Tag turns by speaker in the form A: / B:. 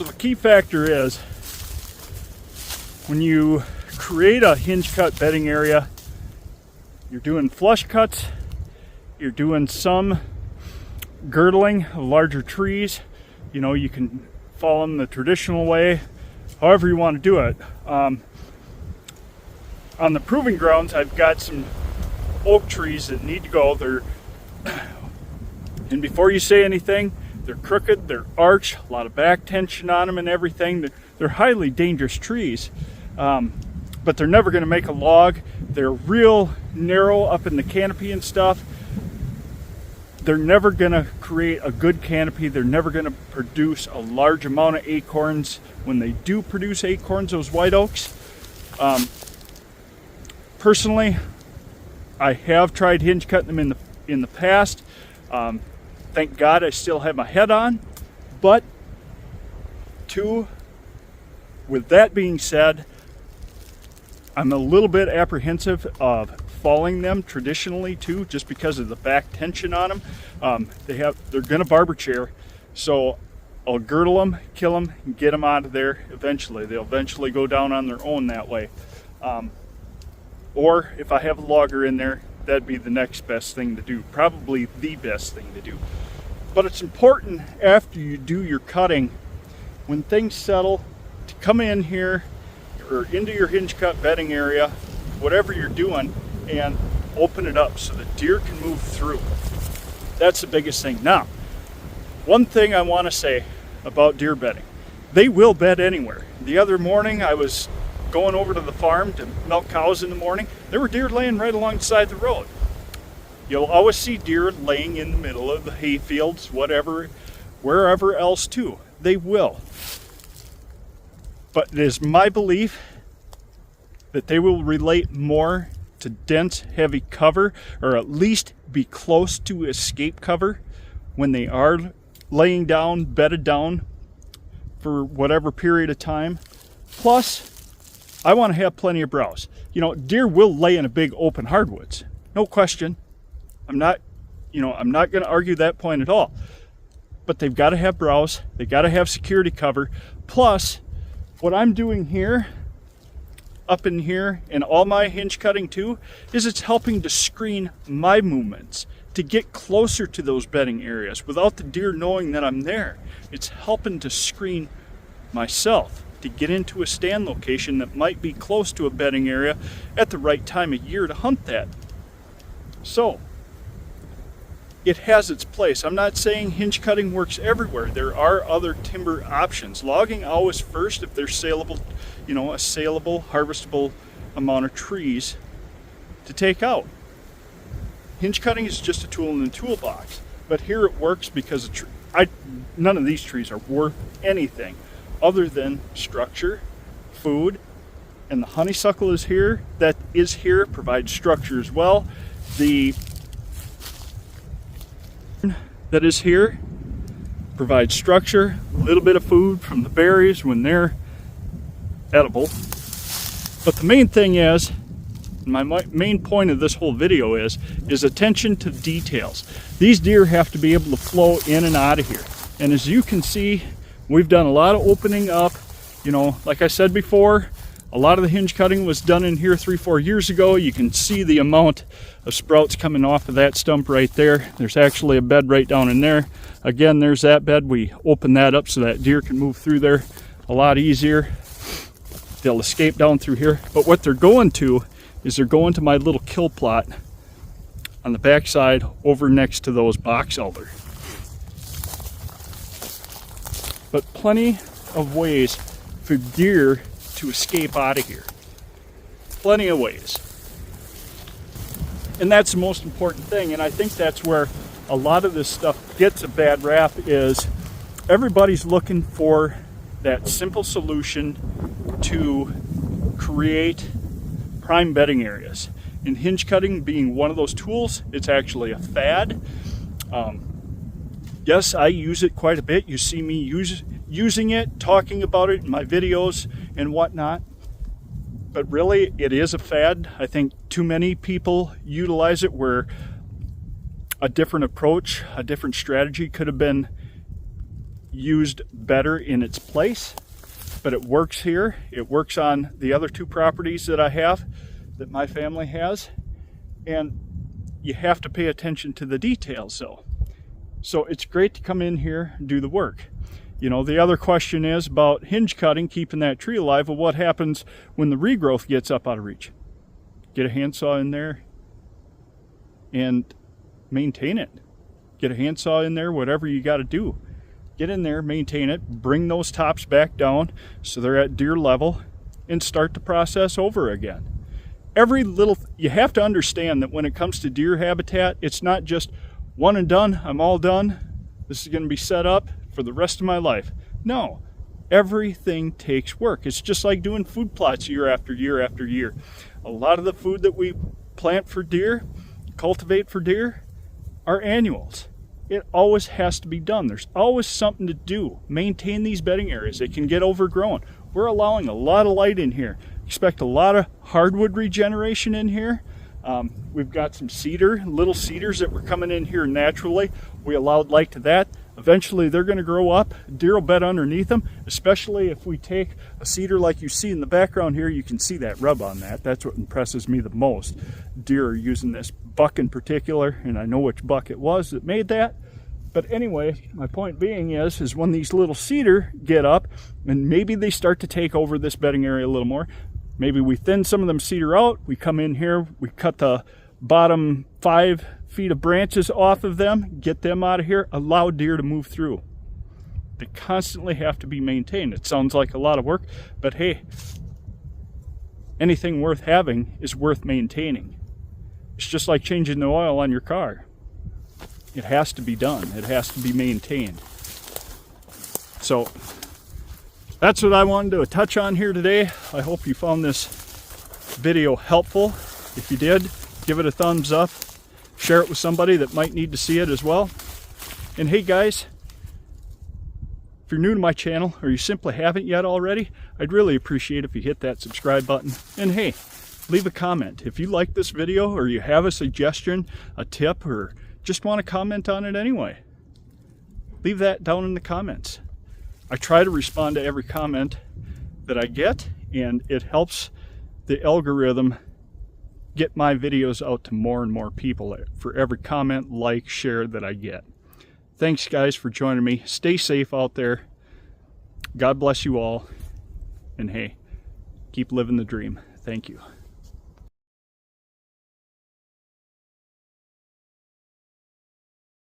A: So the key factor is when you create a hinge cut bedding area, you're doing flush cuts, you're doing some girdling of larger trees. You know, you can follow them the traditional way, however you want to do it. On the proving grounds, I've got some oak trees that need to go. And before you say anything, they're crooked, they're arched, a lot of back tension on them and everything. They're highly dangerous trees, but they're never going to make a log. They're real narrow up in the canopy and stuff. They're never going to create a good canopy. They're never going to produce a large amount of acorns. When they do produce acorns, those white oaks, personally, I have tried hinge cutting them in the past. Thank God I still have my head on. But with that being said, I'm a little bit apprehensive of falling them traditionally too, just because of the back tension on them. They're gonna barber chair, so I'll girdle them, kill them, and get them out of there eventually. They'll eventually go down on their own that way. Or if I have a logger in there, that'd be the next best thing to do, probably the best thing to do. But it's important after you do your cutting, when things settle, to come in here or into your hinge cut bedding area, whatever you're doing, and open it up so the deer can move through. That's the biggest thing. Now, one thing I want to say about deer bedding, they will bed anywhere. The other morning I was going over to the farm to milk cows in the morning. There were deer laying right alongside the road. You'll always see deer laying in the middle of the hay fields, wherever else too. They will. But it is my belief that they will relate more to dense, heavy cover, or at least be close to escape cover when they are laying down, bedded down for whatever period of time. Plus, I want to have plenty of browse. You know, deer will lay in a big open hardwoods, no question. I'm not going to argue that point at all. But they've got to have browse, they've got to have security cover. Plus, what I'm doing here, up in here, and all my hinge cutting too, is it's helping to screen my movements to get closer to those bedding areas without the deer knowing that I'm there. It's helping to screen myself to get into a stand location that might be close to a bedding area at the right time of year to hunt that. So, it has its place. I'm not saying hinge cutting works everywhere. There are other timber options. Logging always first if there's saleable, a saleable, harvestable amount of trees to take out. Hinge cutting is just a tool in the toolbox, but here it works because none of these trees are worth anything other than structure, food, and the honeysuckle is here. That is here, provides structure as well. The that is here provides structure, a little bit of food from the berries when they're edible. But the main thing is, my main point of this whole video is attention to details. These deer have to be able to flow in and out of here. And as you can see, we've done a lot of opening up. Like I said before, a lot of the hinge cutting was done in here 3-4 years ago. You can see the amount of sprouts coming off of that stump right there. There's actually a bed right down in there. Again, there's that bed. We open that up so that deer can move through there a lot easier. They'll escape down through here. But what they're going to is they're going to my little kill plot on the backside over next to those box elder. But plenty of ways for deer to escape out of here. Plenty of ways. And that's the most important thing, and I think that's where a lot of this stuff gets a bad rap, is everybody's looking for that simple solution to create prime bedding areas. And hinge cutting being one of those tools, it's actually a fad. Yes, I use it quite a bit. You see me using it, talking about it in my videos and whatnot. But really, it is a fad. I think too many people utilize it where a different approach, a different strategy could have been used better in its place, but it works here. It works on the other 2 properties that I have, that my family has, and you have to pay attention to the details though. So it's great to come in here and do the work. You know, the other question is about hinge cutting, keeping that tree alive. Well, what happens when the regrowth gets up out of reach? Get a handsaw in there and maintain it. Get a handsaw in there, whatever you got to do. Get in there, maintain it, bring those tops back down so they're at deer level, and start the process over again. You have to understand that when it comes to deer habitat, it's not just one and done, I'm all done, this is going to be set up for the rest of my life. No, everything takes work. It's just like doing food plots year after year after year. A lot of the food that we plant for deer, cultivate for deer, are annuals. It always has to be done. There's always something to do. Maintain these bedding areas. They can get overgrown. We're allowing a lot of light in here. Expect a lot of hardwood regeneration in here. We've got some little cedars that were coming in here naturally. We allowed light to that. Eventually they're going to grow up. Deer will bed underneath them, especially if we take a cedar like you see in the background here. You can see that rub on that. That's what impresses me the most. Deer are using this buck in particular, and I know which buck it was that made that. But anyway, my point being is when these little cedar get up and maybe they start to take over this bedding area a little more, maybe we thin some of them cedar out, we come in here, we cut the bottom 5 feet of branches off of them, get them out of here, allow deer to move through. They constantly have to be maintained. It sounds like a lot of work, but hey, anything worth having is worth maintaining. It's just like changing the oil on your car. It has to be done. It has to be maintained. So that's what I wanted to touch on here today. I hope you found this video helpful. If you did, give it a thumbs up. Share it with somebody that might need to see it as well. And hey guys, if you're new to my channel or you simply haven't yet already, I'd really appreciate if you hit that subscribe button. And hey, leave a comment. If you like this video or you have a suggestion, a tip, or just want to comment on it anyway, leave that down in the comments. I try to respond to every comment that I get, and it helps the algorithm get my videos out to more and more people for every comment, like, share that I get. Thanks guys for joining me. Stay safe out there. God bless you all. And hey, keep living the dream. Thank you.